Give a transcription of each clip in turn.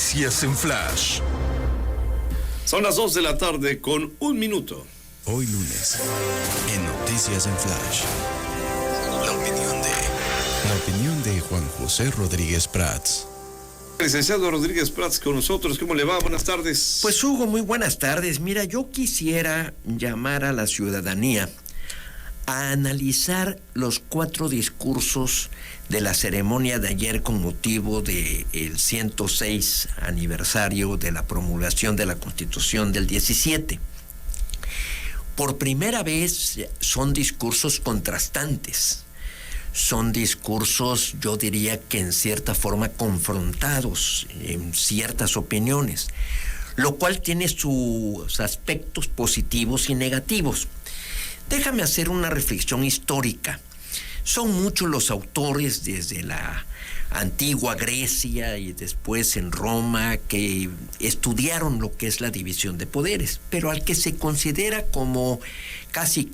Noticias en Flash. Son las 2 de la tarde con 1 minuto. Hoy lunes, en Noticias en Flash. La opinión de Juan José Rodríguez Prats. Licenciado Rodríguez Prats con nosotros, ¿cómo le va? Buenas tardes. Pues Hugo, muy buenas tardes. Mira, yo quisiera llamar a la ciudadanía a analizar los 4 discursos de la ceremonia de ayer con motivo del 106 aniversario de la promulgación de la Constitución del 17. Por primera vez son discursos contrastantes. Son discursos, yo diría que en cierta forma confrontados en ciertas opiniones, lo cual tiene sus aspectos positivos y negativos. Déjame hacer una reflexión histórica. Son muchos los autores desde la antigua Grecia y después en Roma que estudiaron lo que es la división de poderes, pero al que se considera como casi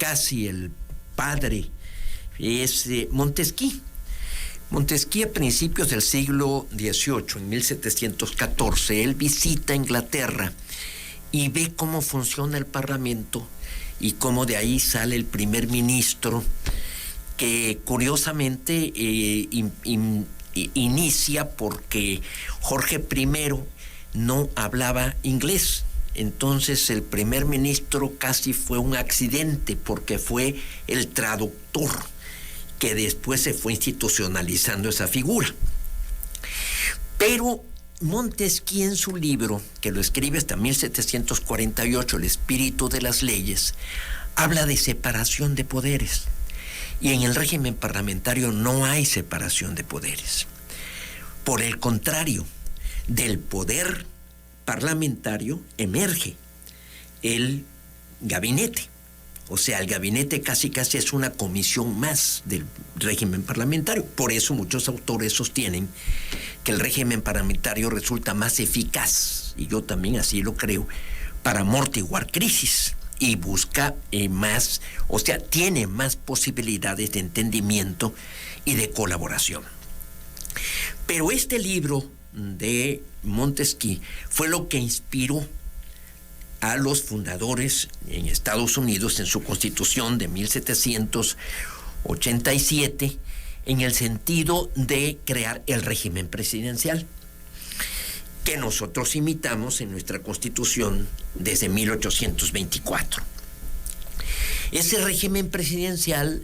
el padre es Montesquieu. Montesquieu, a principios del siglo XVIII, en 1714, él visita Inglaterra y ve cómo funciona el Parlamento y cómo de ahí sale el primer ministro que curiosamente inicia porque Jorge I no hablaba inglés. Entonces el primer ministro casi fue un accidente porque fue el traductor, que después se fue institucionalizando esa figura. Pero Montesquieu, en su libro, que lo escribe hasta 1748, El espíritu de las leyes, habla de separación de poderes. Y en el régimen parlamentario no hay separación de poderes. Por el contrario, del poder parlamentario emerge el gabinete. O sea, el gabinete casi es una comisión más del régimen parlamentario. Por eso muchos autores sostienen que el régimen parlamentario resulta más eficaz, y yo también así lo creo, para amortiguar crisis y busca más, o sea, tiene más posibilidades de entendimiento y de colaboración. Pero este libro de Montesquieu fue lo que inspiró a los fundadores en Estados Unidos en su Constitución de 1787 en el sentido de crear el régimen presidencial que nosotros imitamos en nuestra Constitución desde 1824. Ese régimen presidencial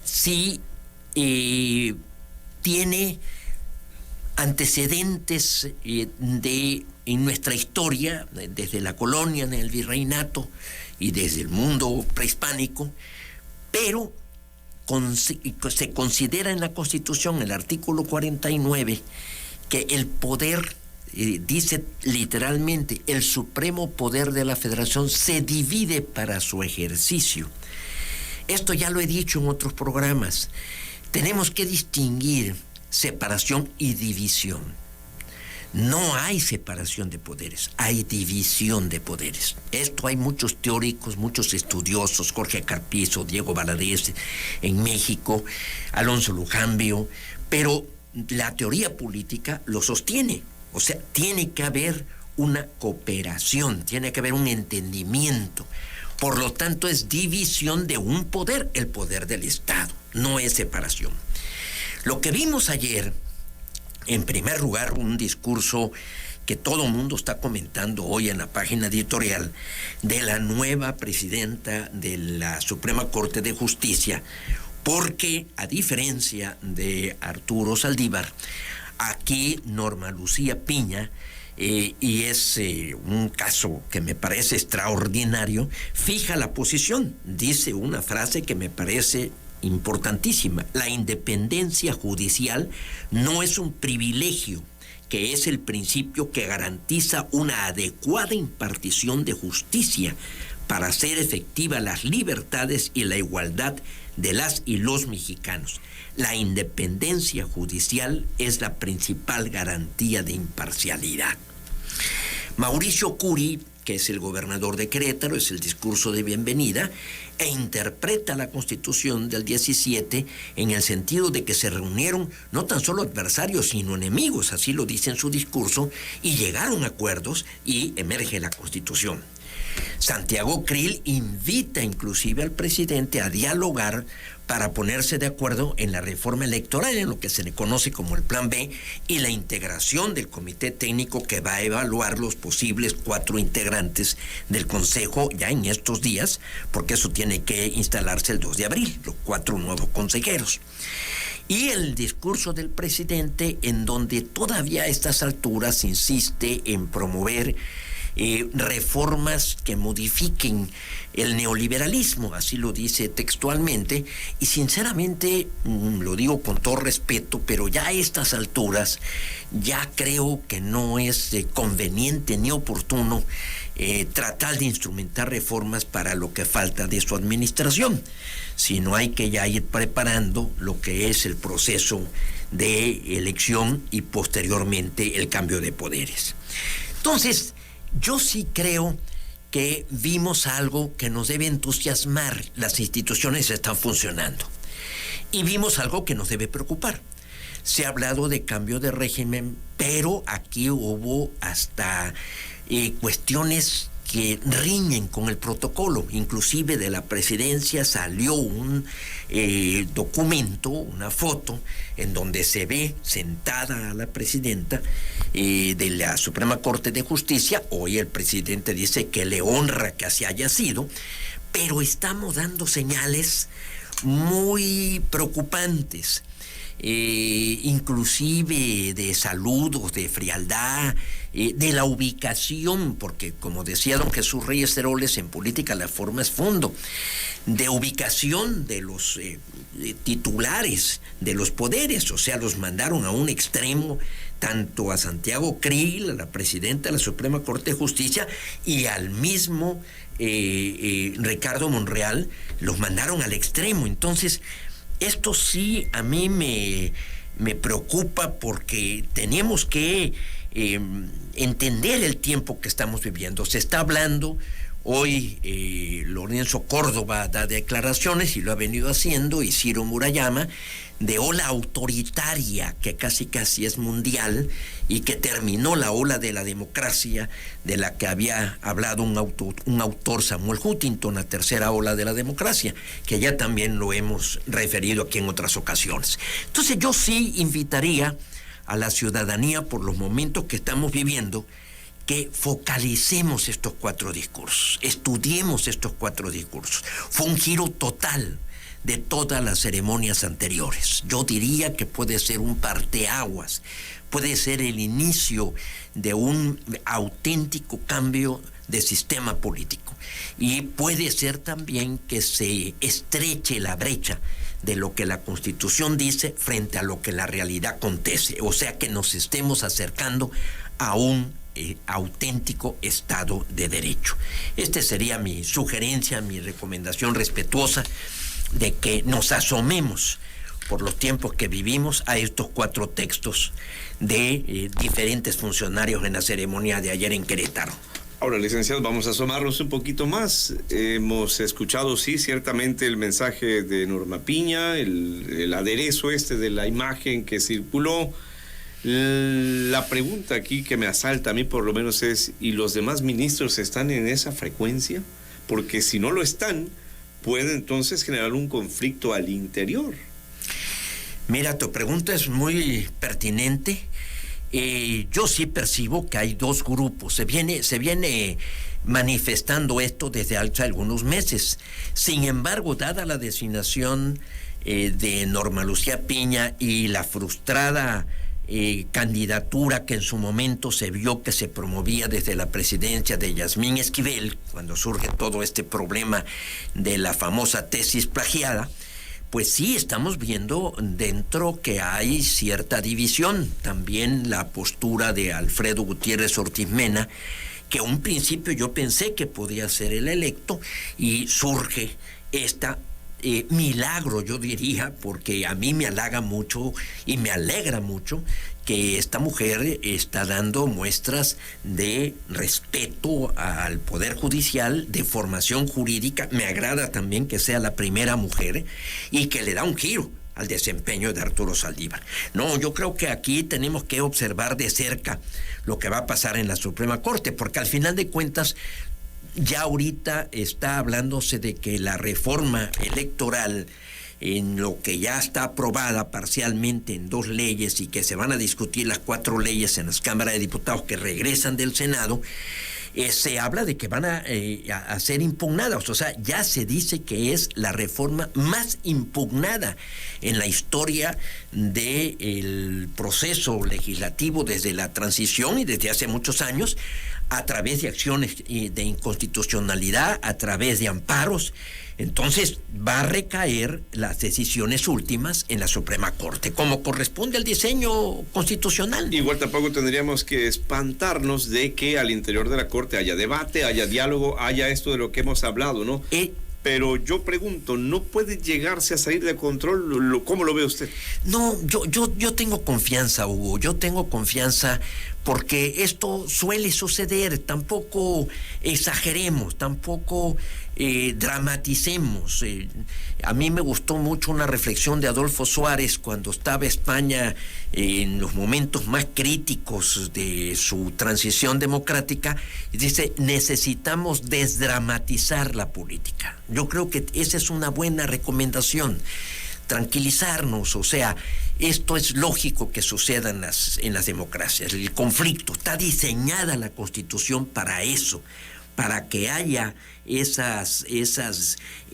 sí tiene antecedentes en nuestra historia, desde la colonia, en el virreinato y desde el mundo prehispánico, pero se considera en la Constitución, el artículo 49, que el poder, dice literalmente, el supremo poder de la Federación se divide para su ejercicio. Esto ya lo he dicho en otros programas. Tenemos que distinguir separación y división. No hay separación de poderes, hay división de poderes. Esto hay muchos teóricos, muchos estudiosos, Jorge Carpizo, Diego Valadez en México, Alonso Lujambio, pero la teoría política lo sostiene. O sea, tiene que haber una cooperación, tiene que haber un entendimiento. Por lo tanto, es división de un poder, el poder del Estado, no es separación. Lo que vimos ayer, en primer lugar, un discurso que todo el mundo está comentando hoy en la página editorial de la nueva presidenta de la Suprema Corte de Justicia, porque a diferencia de Arturo Saldívar, aquí Norma Lucía Piña, y es un caso que me parece extraordinario, fija la posición, dice una frase que me parece importantísima: la independencia judicial no es un privilegio, que es el principio que garantiza una adecuada impartición de justicia para hacer efectiva las libertades y la igualdad de las y los mexicanos. La independencia judicial es la principal garantía de imparcialidad. Mauricio Curi, que es el gobernador de Querétaro, es el discurso de bienvenida, e interpreta la Constitución del 17 en el sentido de que se reunieron no tan solo adversarios, sino enemigos, así lo dice en su discurso, y llegaron a acuerdos y emerge la Constitución. Santiago Creel invita inclusive al presidente a dialogar para ponerse de acuerdo en la reforma electoral, en lo que se le conoce como el Plan B, y la integración del comité técnico que va a evaluar los posibles 4 integrantes del Consejo ya en estos días, porque eso tiene que instalarse el 2 de abril, los 4 nuevos consejeros. Y el discurso del presidente, en donde todavía a estas alturas insiste en promover reformas que modifiquen el neoliberalismo, así lo dice textualmente, y sinceramente, lo digo con todo respeto, pero ya a estas alturas ya creo que no es conveniente ni oportuno tratar de instrumentar reformas para lo que falta de su administración, sino hay que ya ir preparando lo que es el proceso de elección y posteriormente el cambio de poderes. Entonces, yo sí creo que vimos algo que nos debe entusiasmar. Las instituciones están funcionando. Y vimos algo que nos debe preocupar. Se ha hablado de cambio de régimen, pero aquí hubo hasta cuestiones que riñen con el protocolo. Inclusive de la presidencia salió un documento, una foto, en donde se ve sentada a la presidenta de la Suprema Corte de Justicia. Hoy el presidente dice que le honra que así haya sido, pero estamos dando señales muy preocupantes. Inclusive de saludos, de frialdad, de la ubicación, porque como decía don Jesús Reyes Heroles, en política la forma es fondo, de ubicación de los titulares de los poderes, o sea, los mandaron a un extremo, tanto a Santiago Creel, a la presidenta de la Suprema Corte de Justicia, y al mismo Ricardo Monreal, los mandaron al extremo. Entonces, esto sí a mí me preocupa, porque tenemos que entender el tiempo que estamos viviendo. Se está hablando, hoy Lorenzo Córdoba da declaraciones y lo ha venido haciendo, y Ciro Murayama, de ola autoritaria que casi es mundial y que terminó la ola de la democracia de la que había hablado un autor Samuel Huntington, la tercera ola de la democracia, que ya también lo hemos referido aquí en otras ocasiones. Entonces yo sí invitaría a la ciudadanía, por los momentos que estamos viviendo, que focalicemos estos 4 discursos, estudiemos estos 4 discursos. Fue un giro total de todas las ceremonias anteriores. Yo diría que puede ser un parteaguas, puede ser el inicio de un auténtico cambio de sistema político, y puede ser también que se estreche la brecha de lo que la Constitución dice frente a lo que la realidad acontece, o sea, que nos estemos acercando a un auténtico Estado de Derecho. Esta sería mi sugerencia, mi recomendación respetuosa, de que nos asomemos por los tiempos que vivimos a estos 4 textos de diferentes funcionarios en la ceremonia de ayer en Querétaro. Ahora, licenciado, vamos a asomarnos un poquito más. Hemos escuchado, sí, ciertamente el mensaje de Norma Piña, el aderezo de la imagen que circuló. La pregunta aquí que me asalta a mí por lo menos es, ¿y los demás ministros están en esa frecuencia? Porque si no lo están, puede entonces generar un conflicto al interior. Mira, tu pregunta es muy pertinente. Yo sí percibo que hay 2 grupos. Se viene manifestando esto desde hace algunos meses. Sin embargo, dada la designación de Norma Lucía Piña y la frustrada candidatura que en su momento se vio que se promovía desde la presidencia de Yasmín Esquivel, cuando surge todo este problema de la famosa tesis plagiada, pues sí estamos viendo dentro que hay cierta división. También la postura de Alfredo Gutiérrez Ortiz Mena, que a un principio yo pensé que podía ser el electo, y surge esta milagro, yo diría, porque a mí me halaga mucho y me alegra mucho que esta mujer está dando muestras de respeto al Poder Judicial, de formación jurídica. Me agrada también que sea la primera mujer y que le da un giro al desempeño de Arturo Saldívar. No, yo creo que aquí tenemos que observar de cerca lo que va a pasar en la Suprema Corte, porque al final de cuentas ya ahorita está hablándose de que la reforma electoral, en lo que ya está aprobada parcialmente en 2 leyes y que se van a discutir las 4 leyes en las cámaras de diputados que regresan del Senado, se habla de que van a ser impugnadas. O sea, ya se dice que es la reforma más impugnada en la historia del proceso legislativo desde la transición y desde hace muchos años, a través de acciones de inconstitucionalidad, a través de amparos. Entonces va a recaer las decisiones últimas en la Suprema Corte, como corresponde al diseño constitucional. Igual tampoco tendríamos que espantarnos de que al interior de la Corte haya debate, haya diálogo, haya esto de lo que hemos hablado, ¿no? Pero yo pregunto, ¿no puede llegarse a salir de control? ¿Cómo lo ve usted? No, yo tengo confianza, Hugo, yo tengo confianza porque esto suele suceder. Tampoco exageremos, tampoco dramaticemos. A mí me gustó mucho una reflexión de Adolfo Suárez cuando estaba España en los momentos más críticos de su transición democrática, y dice: necesitamos desdramatizar la política. Yo creo que esa es una buena recomendación. Tranquilizarnos, o sea, esto es lógico que suceda en las democracias. El conflicto, está diseñada la Constitución para eso, para que haya esas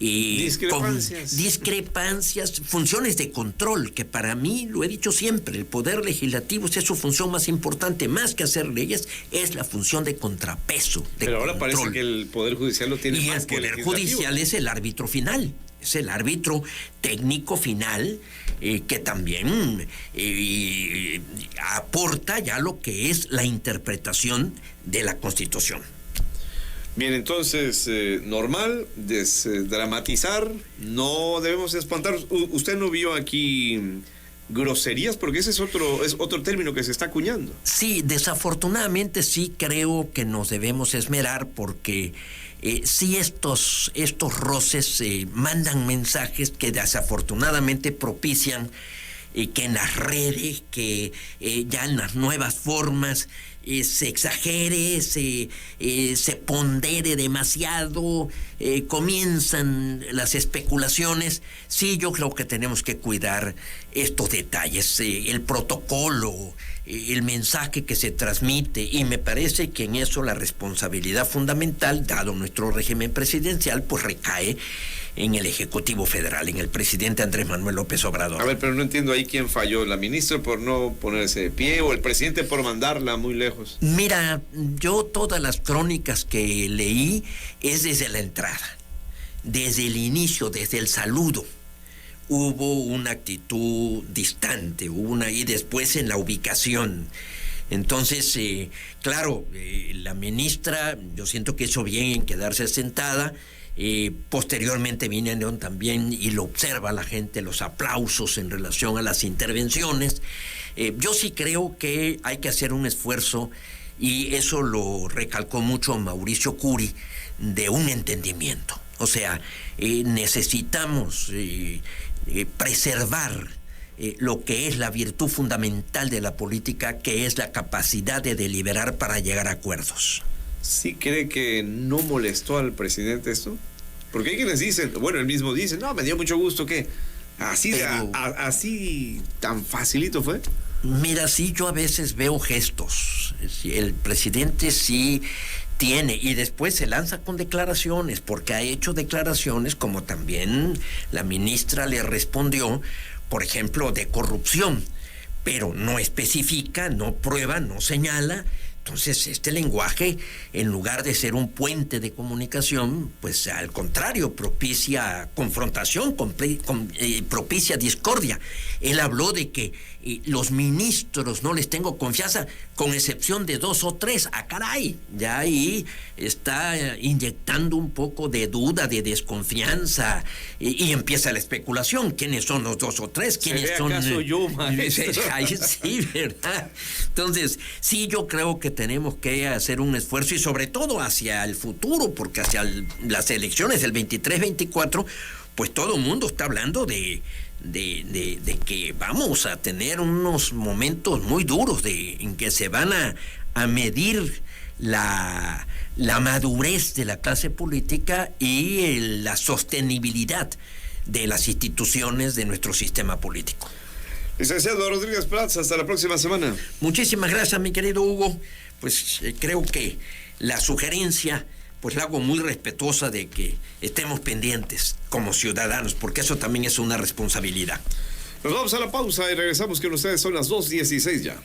discrepancias, funciones de control, que para mí, lo he dicho siempre, el Poder Legislativo es su función más importante, más que hacer leyes, es la función de contrapeso, de Pero ahora control. parece que el Poder Judicial lo tiene más que el Poder Judicial es el árbitro final. Es el árbitro técnico final que también aporta ya lo que es la interpretación de la Constitución. Bien, entonces, normal, desdramatizar, no debemos espantarnos. ¿Usted no vio aquí groserías? Porque ese es otro término que se está acuñando. Sí, desafortunadamente sí creo que nos debemos esmerar porque sí estos roces mandan mensajes que desafortunadamente propician que en las redes, que ya en las nuevas formas se exagere, se pondere demasiado, comienzan las especulaciones. Sí, yo creo que tenemos que cuidar estos detalles, el protocolo, el mensaje que se transmite, y me parece que en eso la responsabilidad fundamental, dado nuestro régimen presidencial, pues recae en el Ejecutivo Federal, en el presidente Andrés Manuel López Obrador. A ver, pero no entiendo ahí quién falló, la ministra por no ponerse de pie o el presidente por mandarla muy lejos. Mira, yo todas las crónicas que leí es desde la entrada, desde el inicio, desde el saludo. Hubo una actitud distante, y después en la ubicación. Entonces, claro, la ministra, yo siento que hizo bien en quedarse sentada. Posteriormente vinieron también, y lo observa la gente, los aplausos en relación a las intervenciones. Yo sí creo que hay que hacer un esfuerzo, y eso lo recalcó mucho Mauricio Curi, de un entendimiento. O sea, necesitamos preservar lo que es la virtud fundamental de la política, que es la capacidad de deliberar para llegar a acuerdos. ¿Sí cree que no molestó al presidente esto? Porque hay quienes dicen, bueno, él mismo dice, no, me dio mucho gusto que así tan facilito fue. Mira, sí, yo a veces veo gestos. El presidente sí tiene, y después se lanza con declaraciones, porque ha hecho declaraciones, como también la ministra le respondió, por ejemplo, de corrupción, pero no especifica, no prueba, no señala. Entonces, este lenguaje, en lugar de ser un puente de comunicación, pues al contrario, propicia confrontación, propicia discordia. Él habló de que los ministros no les tengo confianza, con excepción de 2 o 3. ¡Ah, caray! Ya ahí está inyectando un poco de duda, de desconfianza, y empieza la especulación. ¿Quiénes son los 2 o 3? ¿Quiénes son? ¿Acaso yo, maestro? Ahí sí, ¿verdad? Entonces, sí, yo creo que tenemos que hacer un esfuerzo, y sobre todo hacia el futuro, porque hacia las elecciones del 23-24, pues todo el mundo está hablando de que vamos a tener unos momentos muy duros en que se van a medir la madurez de la clase política y la sostenibilidad de las instituciones de nuestro sistema político. Licenciado Rodríguez Prats, hasta la próxima semana. Muchísimas gracias, mi querido Hugo. Pues creo que la sugerencia pues la hago muy respetuosa de que estemos pendientes como ciudadanos, porque eso también es una responsabilidad. Nos vamos a la pausa y regresamos con ustedes. Son las 2:16 ya.